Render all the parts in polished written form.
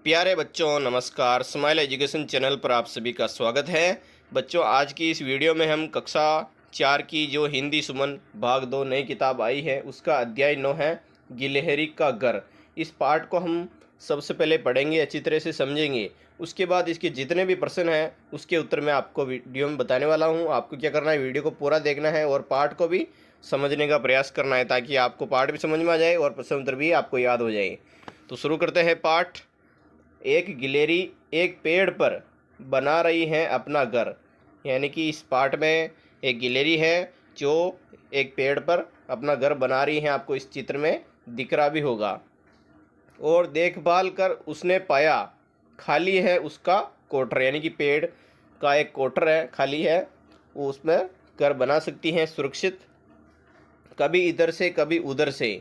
प्यारे बच्चों नमस्कार। स्माइल एजुकेशन चैनल पर आप सभी का स्वागत है। बच्चों, आज की इस वीडियो में हम कक्षा 4 की जो हिंदी सुमन भाग 2 नई किताब आई है उसका अध्याय 9 है गिलहरी का घर। इस पाठ को हम सबसे पहले पढ़ेंगे, अच्छी तरह से समझेंगे। उसके बाद इसके जितने भी प्रश्न हैं उसके उत्तर मैं आपको वीडियो में बताने वाला हूँ। आपको क्या करना है, वीडियो को पूरा देखना है और पाठ को भी समझने का प्रयास करना है ताकि आपको पाठ भी समझ में आ जाए और प्रश्न उत्तर भी आपको याद हो जाए। तो शुरू करते हैं पाठ। एक गिलहरी एक पेड़ पर बना रही है अपना घर। यानी कि इस पार्ट में एक गिलहरी है जो एक पेड़ पर अपना घर बना रही है। आपको इस चित्र में दिख रहा भी होगा। और देखभाल कर उसने पाया खाली है उसका कोठर। यानी कि पेड़ का एक कोठर है, खाली है, वो उसमें घर बना सकती हैं सुरक्षित। कभी इधर से कभी उधर से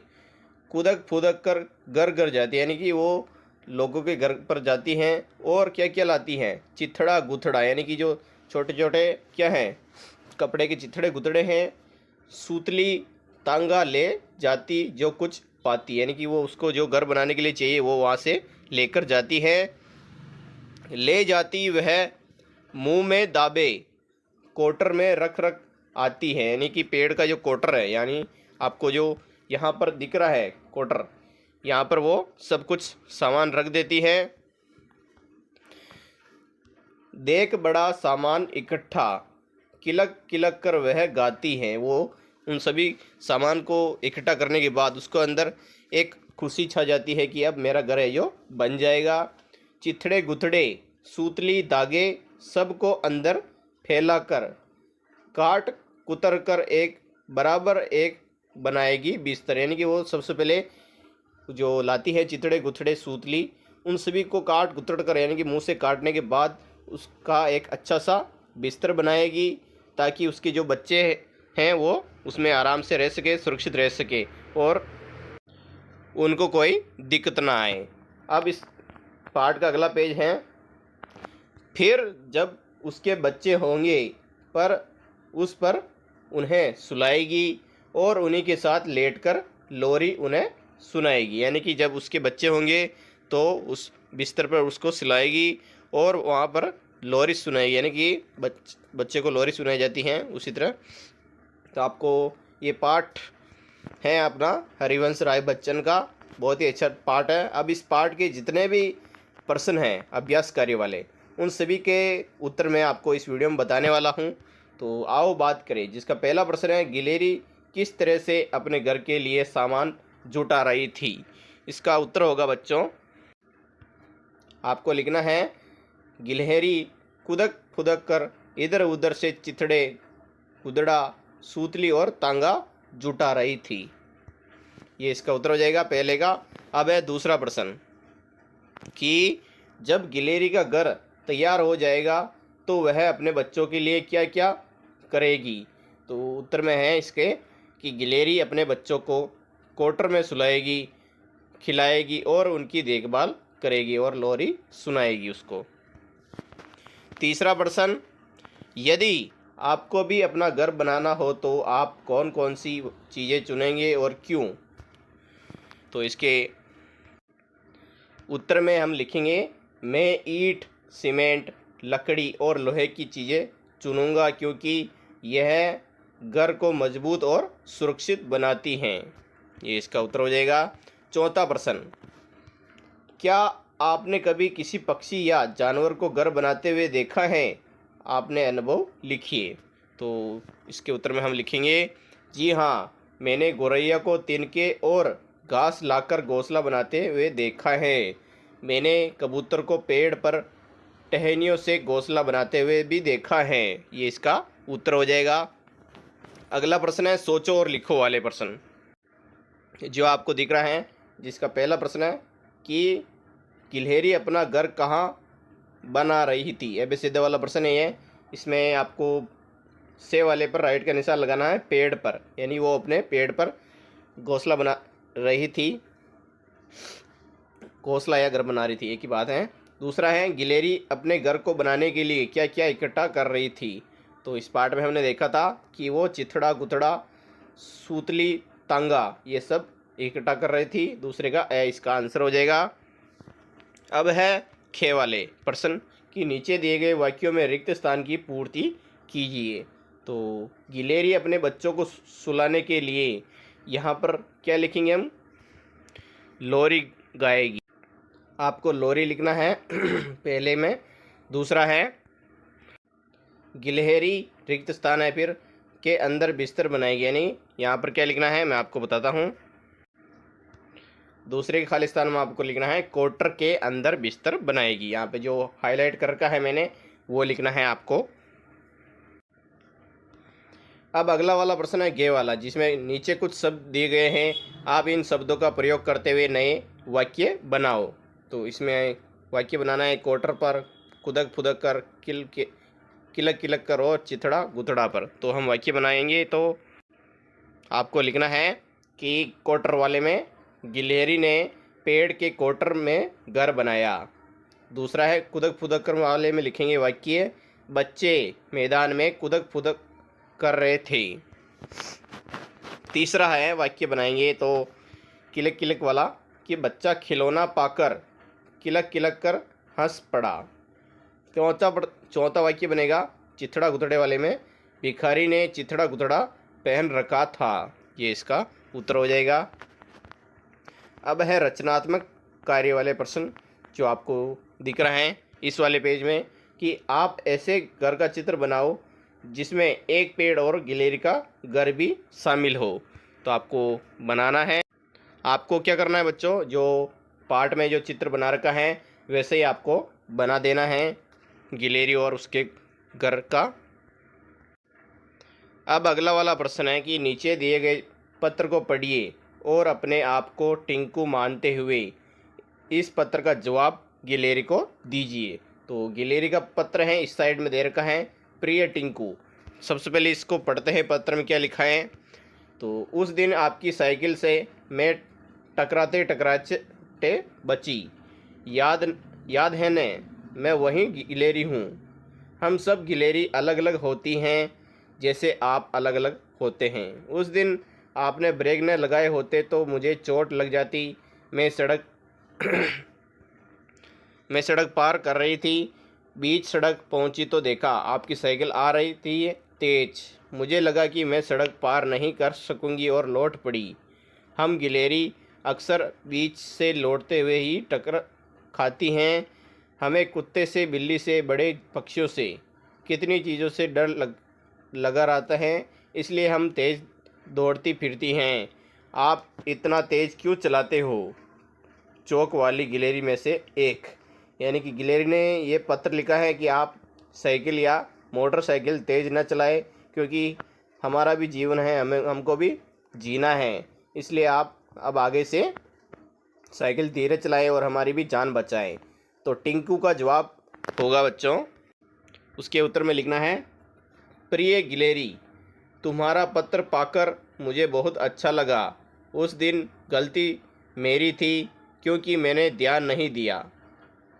कूदक फूदक कर घर घर जाती है। यानी कि वो लोगों के घर पर जाती हैं। और क्या क्या लाती हैं, चिथड़ा गुथड़ा, यानी कि जो छोटे छोटे क्या हैं, कपड़े के चिथड़े गुथड़े हैं। सूतली तांगा ले जाती जो कुछ पाती, यानी कि वो उसको जो घर बनाने के लिए चाहिए वो वहाँ से लेकर जाती है। ले जाती वह मुंह में दाबे कोटर में रख रख आती है। यानी कि पेड़ का जो कोटर है, यानी आपको जो यहाँ पर दिख रहा है कोटर, यहाँ पर वो सब कुछ सामान रख देती है। देख बड़ा सामान इकट्ठा किलक किलक कर वह गाती है। वो उन सभी सामान को इकट्ठा करने के बाद उसको अंदर एक खुशी छा जाती है कि अब मेरा घर है जो बन जाएगा। चिथड़े गुथड़े सूतली धागे सबको अंदर फैला कर काट कुतर कर एक बराबर एक बनाएगी बिस्तर। यानी कि वो सबसे पहले जो लाती है चिथड़े गुथड़े सूतली, उन सभी को काट कुतर कर, यानी कि मुंह से काटने के बाद उसका एक अच्छा सा बिस्तर बनाएगी ताकि उसके जो बच्चे हैं वो उसमें आराम से रह सके, सुरक्षित रह सके और उनको कोई दिक्कत ना आए। अब इस पाठ का अगला पेज है। फिर जब उसके बच्चे होंगे पर उस पर उन्हें सुलाएगी और उन्हीं के साथ लेटकर लोरी उन्हें सुनाएगी। यानी कि जब उसके बच्चे होंगे तो उस बिस्तर पर उसको सुलाएगी और वहाँ पर लोरी सुनाएगी। यानी कि बच्चे को लोरी सुनाई जाती हैं उसी तरह। तो आपको ये पाठ है अपना हरिवंश राय बच्चन का, बहुत ही अच्छा पाठ है। अब इस पाठ के जितने भी प्रश्न हैं अभ्यास कार्य वाले, उन सभी के उत्तर मैं आपको इस वीडियो में बताने वाला हूं। तो आओ बात करें। जिसका पहला प्रश्न है, गिलहरी किस तरह से अपने घर के लिए सामान जुटा रही थी। इसका उत्तर होगा बच्चों, आपको लिखना है गिलहरी कुदक फुदक कर इधर उधर से चिथड़े गुदड़ा सूतली और तांगा जुटा रही थी। ये इसका उत्तर हो जाएगा पहले का। अब है दूसरा प्रश्न कि जब गिलहरी का घर तैयार हो जाएगा तो वह अपने बच्चों के लिए क्या क्या करेगी। तो उत्तर में है इसके कि गिलहरी अपने बच्चों को कोटर में सुलाएगी, खिलाएगी और उनकी देखभाल करेगी और लोरी सुनाएगी उसको। तीसरा प्रश्न, यदि आपको भी अपना घर बनाना हो तो आप कौन कौन सी चीज़ें चुनेंगे और क्यों। तो इसके उत्तर में हम लिखेंगे, मैं ईंट, सीमेंट, लकड़ी और लोहे की चीज़ें चुनूंगा क्योंकि यह घर को मजबूत और सुरक्षित बनाती हैं। ये इसका उत्तर हो जाएगा। चौथा प्रश्न, क्या आपने कभी किसी पक्षी या जानवर को घर बनाते हुए देखा है। आपने अनुभव लिखिए। तो इसके उत्तर में हम लिखेंगे, जी हाँ, मैंने गौरैया को तिनके और घास लाकर घोंसला बनाते हुए देखा है। मैंने कबूतर को पेड़ पर टहनियों से घोंसला बनाते हुए भी देखा है। ये इसका उत्तर हो जाएगा। अगला प्रश्न है सोचो और लिखो वाले प्रश्न, जो आपको दिख रहा है। जिसका पहला प्रश्न है कि गिलहरी अपना घर कहाँ बना रही थी। एबीसीडी वाला प्रश्न है ये। इसमें आपको से वाले पर राइट का निशान लगाना है पेड़ पर, यानी वो अपने पेड़ पर घोंसला बना रही थी, घोंसला या घर बना रही थी, एक ही बात है। दूसरा है, गिलहरी अपने घर को बनाने के लिए क्या क्या इकट्ठा कर रही थी। तो इस पार्ट में हमने देखा था कि वो चिथड़ा गुथड़ा सूतली तांगा ये सब इकट्ठा कर रही थी। दूसरे का इसका आंसर हो जाएगा। अब है खे वाले प्रश्न कि नीचे दिए गए वाक्यों में रिक्त स्थान की पूर्ति कीजिए। तो गिलेरी अपने बच्चों को सुलाने के लिए यहाँ पर क्या लिखेंगे हम? लोरी गाएगी। आपको लोरी लिखना है पहले में। दूसरा है गिलहरी रिक्त स्थान है फिर के अंदर बिस्तर बनाएगी, यानी यहाँ पर क्या लिखना है मैं आपको बताता हूँ। दूसरे के खाली स्थान में आपको लिखना है कोटर के अंदर बिस्तर बनाएगी। यहाँ पे जो हाईलाइट कर रखा है मैंने वो लिखना है आपको। अब अगला वाला प्रश्न है गे वाला, जिसमें नीचे कुछ शब्द दिए गए हैं, आप इन शब्दों का प्रयोग करते हुए नए वाक्य बनाओ। तो इसमें वाक्य बनाना है कोटर पर, कुदक फुदक कर, किलक किलक कर और चिथड़ा गुथड़ा पर। तो हम वाक्य बनाएंगे। तो आपको लिखना है कि कोटर वाले में गिलहरी ने पेड़ के कोटर में घर बनाया। दूसरा है कुदक फुदक कर वाले में लिखेंगे वाक्य बच्चे मैदान में कुदक फुदक कर रहे थे। तीसरा है वाक्य बनाएंगे तो किलक किलक वाला कि बच्चा खिलौना पाकर किलक किलक कर हंस पड़ा। चौथा वाक्य बनेगा चिथड़ा गुथड़े वाले में भिखारी ने चिथड़ा गुथड़ा पहन रखा था। ये इसका उत्तर हो जाएगा। अब है रचनात्मक कार्य वाले प्रश्न जो आपको दिख रहा है इस वाले पेज में कि आप ऐसे घर का चित्र बनाओ जिसमें एक पेड़ और गिलहरी का घर भी शामिल हो। तो आपको बनाना है। आपको क्या करना है बच्चों, जो पार्ट में जो चित्र बना रखा है वैसे ही आपको बना देना है गिलहरी और उसके घर का। अब अगला वाला प्रश्न है कि नीचे दिए गए पत्र को पढ़िए और अपने आप को टिंकू मानते हुए इस पत्र का जवाब गिलहरी को दीजिए। तो गिलहरी का पत्र है इस साइड में दे रखा है प्रिय टिंकू। सबसे पहले इसको पढ़ते हैं, पत्र में क्या लिखा है। तो उस दिन आपकी साइकिल से मैं टकराते टकराते बची, याद है ने, मैं वही गिलहरी हूँ। हम सब गिलहरी अलग अलग होती हैं जैसे आप अलग अलग होते हैं। उस दिन आपने ब्रेक न लगाए होते तो मुझे चोट लग जाती। मैं सड़क पार कर रही थी, बीच सड़क पहुंची तो देखा आपकी साइकिल आ रही थी तेज। मुझे लगा कि मैं सड़क पार नहीं कर सकूंगी और लौट पड़ी। हम गिलहरी अक्सर बीच से लौटते हुए ही टक्कर खाती हैं। हमें कुत्ते से, बिल्ली से, बड़े पक्षियों से, कितनी चीज़ों से डर लगा रहता है, इसलिए हम तेज़ दौड़ती फिरती हैं। आप इतना तेज़ क्यों चलाते हो? चौक वाली गिलहरी में से एक, यानी कि गिलहरी ने ये पत्र लिखा है कि आप साइकिल या मोटरसाइकिल तेज़ न चलाए, क्योंकि हमारा भी जीवन है, हमको भी जीना है, इसलिए आप अब आगे से साइकिल धीरे चलाएं और हमारी भी जान बचाएं। तो टिंकू का जवाब होगा बच्चों, उसके उत्तर में लिखना है प्रिय गिलहरी, तुम्हारा पत्र पाकर मुझे बहुत अच्छा लगा। उस दिन गलती मेरी थी क्योंकि मैंने ध्यान नहीं दिया।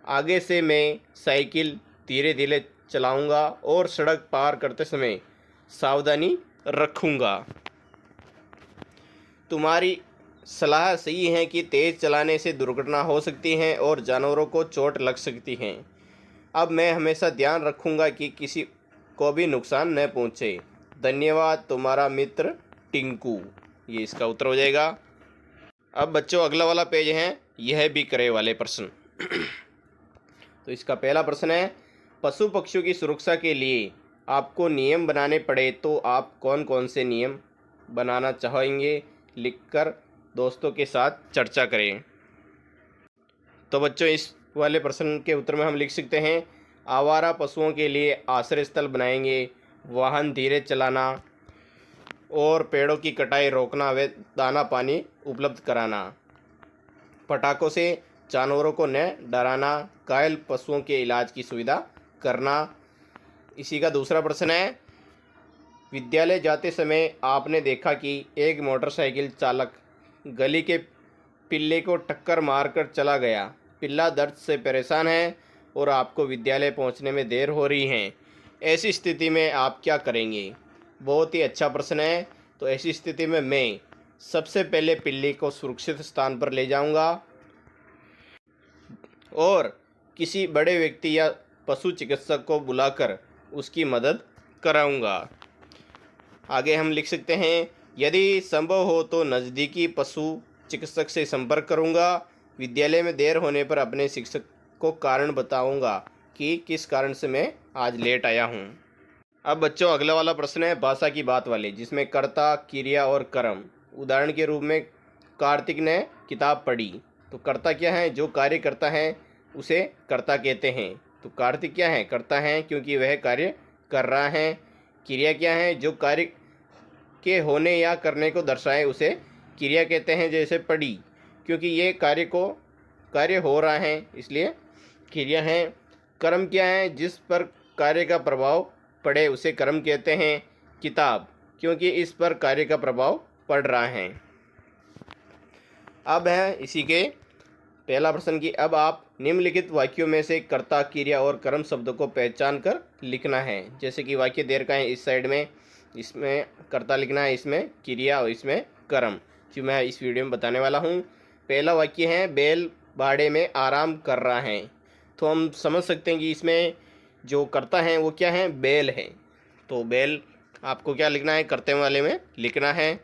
आगे से मैं साइकिल धीरे धीरे चलाऊंगा और सड़क पार करते समय सावधानी रखूंगा। तुम्हारी सलाह सही है कि तेज़ चलाने से दुर्घटना हो सकती है और जानवरों को चोट लग सकती है। अब मैं हमेशा ध्यान रखूंगा कि किसी को भी नुकसान न पहुंचे। धन्यवाद, तुम्हारा मित्र टिंकू। ये इसका उत्तर हो जाएगा। अब बच्चों अगला वाला पेज है यह भी करे वाले प्रश्न। तो इसका पहला प्रश्न है पशु पक्षियों की सुरक्षा के लिए आपको नियम बनाने पड़े तो आप कौन कौन से नियम बनाना चाहेंगे, लिखकर दोस्तों के साथ चर्चा करें। तो बच्चों इस वाले प्रश्न के उत्तर में हम लिख सकते हैं आवारा पशुओं के लिए आश्रय स्थल बनाएंगे, वाहन धीरे चलाना और पेड़ों की कटाई रोकना व दाना पानी उपलब्ध कराना, पटाखों से जानवरों को न डराना, घायल पशुओं के इलाज की सुविधा करना। इसी का दूसरा प्रश्न है विद्यालय जाते समय आपने देखा कि एक मोटरसाइकिल चालक गली के पिल्ले को टक्कर मारकर चला गया। पिल्ला दर्द से परेशान है और आपको विद्यालय पहुंचने में देर हो रही है। ऐसी स्थिति में आप क्या करेंगे? बहुत ही अच्छा प्रश्न है। तो ऐसी स्थिति में मैं सबसे पहले पिल्ले को सुरक्षित स्थान पर ले जाऊंगा। और किसी बड़े व्यक्ति या पशु चिकित्सक को बुलाकर उसकी मदद कराऊंगा। आगे हम लिख सकते हैं, यदि संभव हो तो नज़दीकी पशु चिकित्सक से संपर्क करूंगा। विद्यालय में देर होने पर अपने शिक्षक को कारण बताऊंगा कि किस कारण से मैं आज लेट आया हूं। अब बच्चों अगला वाला प्रश्न है भाषा की बात वाले, जिसमें कर्ता, क्रिया और कर्म। उदाहरण के रूप में कार्तिक ने किताब पढ़ी। तो कर्ता क्या है? जो कार्य करता है उसे कर्ता कहते हैं। तो कार्तिक क्या है? कर्ता है क्योंकि वह कार्य कर रहा है। क्रिया क्या है? जो कार्य के होने या करने को दर्शाए उसे क्रिया कहते हैं, जैसे पढ़ी, क्योंकि ये कार्य हो रहा है इसलिए क्रिया है। कर्म क्या है? जिस पर कार्य का प्रभाव पड़े उसे कर्म कहते हैं। किताब, क्योंकि इस पर कार्य का प्रभाव पड़ रहा है। अब है इसी के पहला प्रश्न की, अब आप निम्नलिखित वाक्यों में से कर्ता, क्रिया और कर्म शब्दों को पहचान कर लिखना है। जैसे कि वाक्य दे रखा है इस साइड में, इसमें कर्ता लिखना है, इसमें क्रिया और इसमें कर्म, जो मैं इस वीडियो में बताने वाला हूँ। पहला वाक्य है, बैल बाड़े में आराम कर रहा है। तो हम समझ सकते हैं कि इसमें जो कर्ता है वो क्या है? बैल है। तो बैल आपको क्या लिखना है? कर्ते वाले में लिखना है।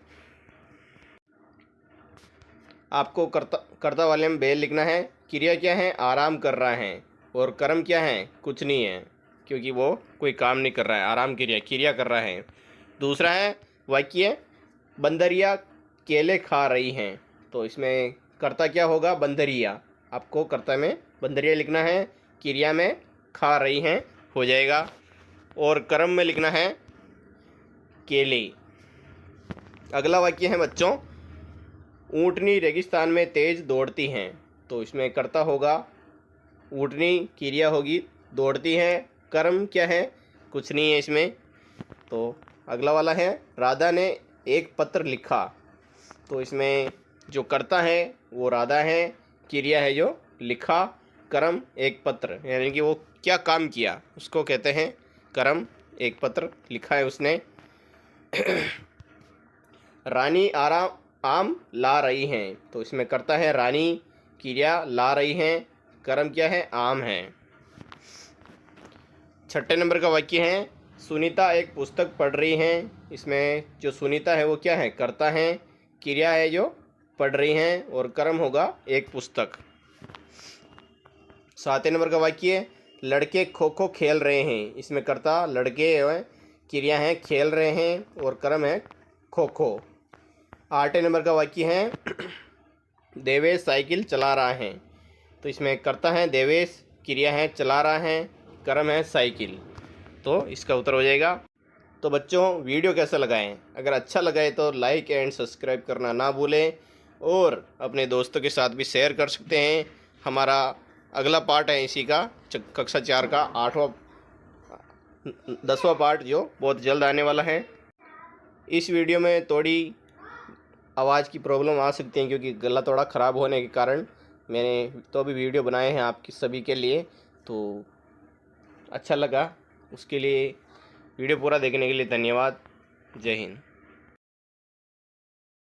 आपको कर्ता वाले में बैल लिखना है। क्रिया क्या है? आराम कर रहा है। और कर्म क्या है? कुछ नहीं है, क्योंकि वो कोई काम नहीं कर रहा है, आराम क्रिया कर रहा है। दूसरा है वाक्य, बंदरिया केले खा रही हैं। तो इसमें कर्ता क्या होगा? बंदरिया। आपको कर्ता में बंदरिया लिखना है, क्रिया में खा रही हैं हो जाएगा, और कर्म में लिखना है केले। अगला वाक्य है बच्चों, ऊँटनी रेगिस्तान में तेज दौड़ती हैं। तो इसमें कर्ता होगा ऊँटनी, क्रिया होगी दौड़ती है, कर्म क्या है? कुछ नहीं है इसमें। तो अगला वाला है, राधा ने एक पत्र लिखा। तो इसमें जो कर्ता है वो राधा है, क्रिया है जो लिखा, कर्म एक पत्र, यानी कि वो क्या काम किया उसको कहते हैं कर्म। एक पत्र लिखा है उसने। रानी आम ला रही हैं। तो इसमें कर्ता है रानी, क्रिया ला रही हैं, कर्म क्या है? आम है। छठे नंबर का वाक्य है, सुनीता एक पुस्तक पढ़ रही हैं। इसमें जो सुनीता है वो क्या है? कर्ता है, क्रिया है जो पढ़ रही हैं, और कर्म होगा एक पुस्तक। सातवें नंबर का वाक्य, लड़के खो खो खेल रहे हैं। इसमें कर्ता लड़के है, क्रिया है खेल रहे हैं, और कर्म है खो खो। आठवें नंबर का वाक्य है, देवेश साइकिल चला रहा है। तो इसमें कर्ता है देवेश, क्रिया है चला रहा है, कर्म है साइकिल। तो इसका उत्तर हो जाएगा। तो बच्चों वीडियो कैसा लगा है? अगर अच्छा लगा है तो लाइक एंड सब्सक्राइब करना ना भूलें, और अपने दोस्तों के साथ भी शेयर कर सकते हैं। हमारा अगला पार्ट है इसी का, कक्षा 4 का 10वां पार्ट, जो बहुत जल्द आने वाला है। इस वीडियो में थोड़ी आवाज़ की प्रॉब्लम आ सकती है, क्योंकि गला थोड़ा ख़राब होने के कारण मैंने तो अभी वीडियो बनाए हैं आपकी सभी के लिए। तो अच्छा लगा उसके लिए वीडियो पूरा देखने के लिए धन्यवाद। जय हिंद।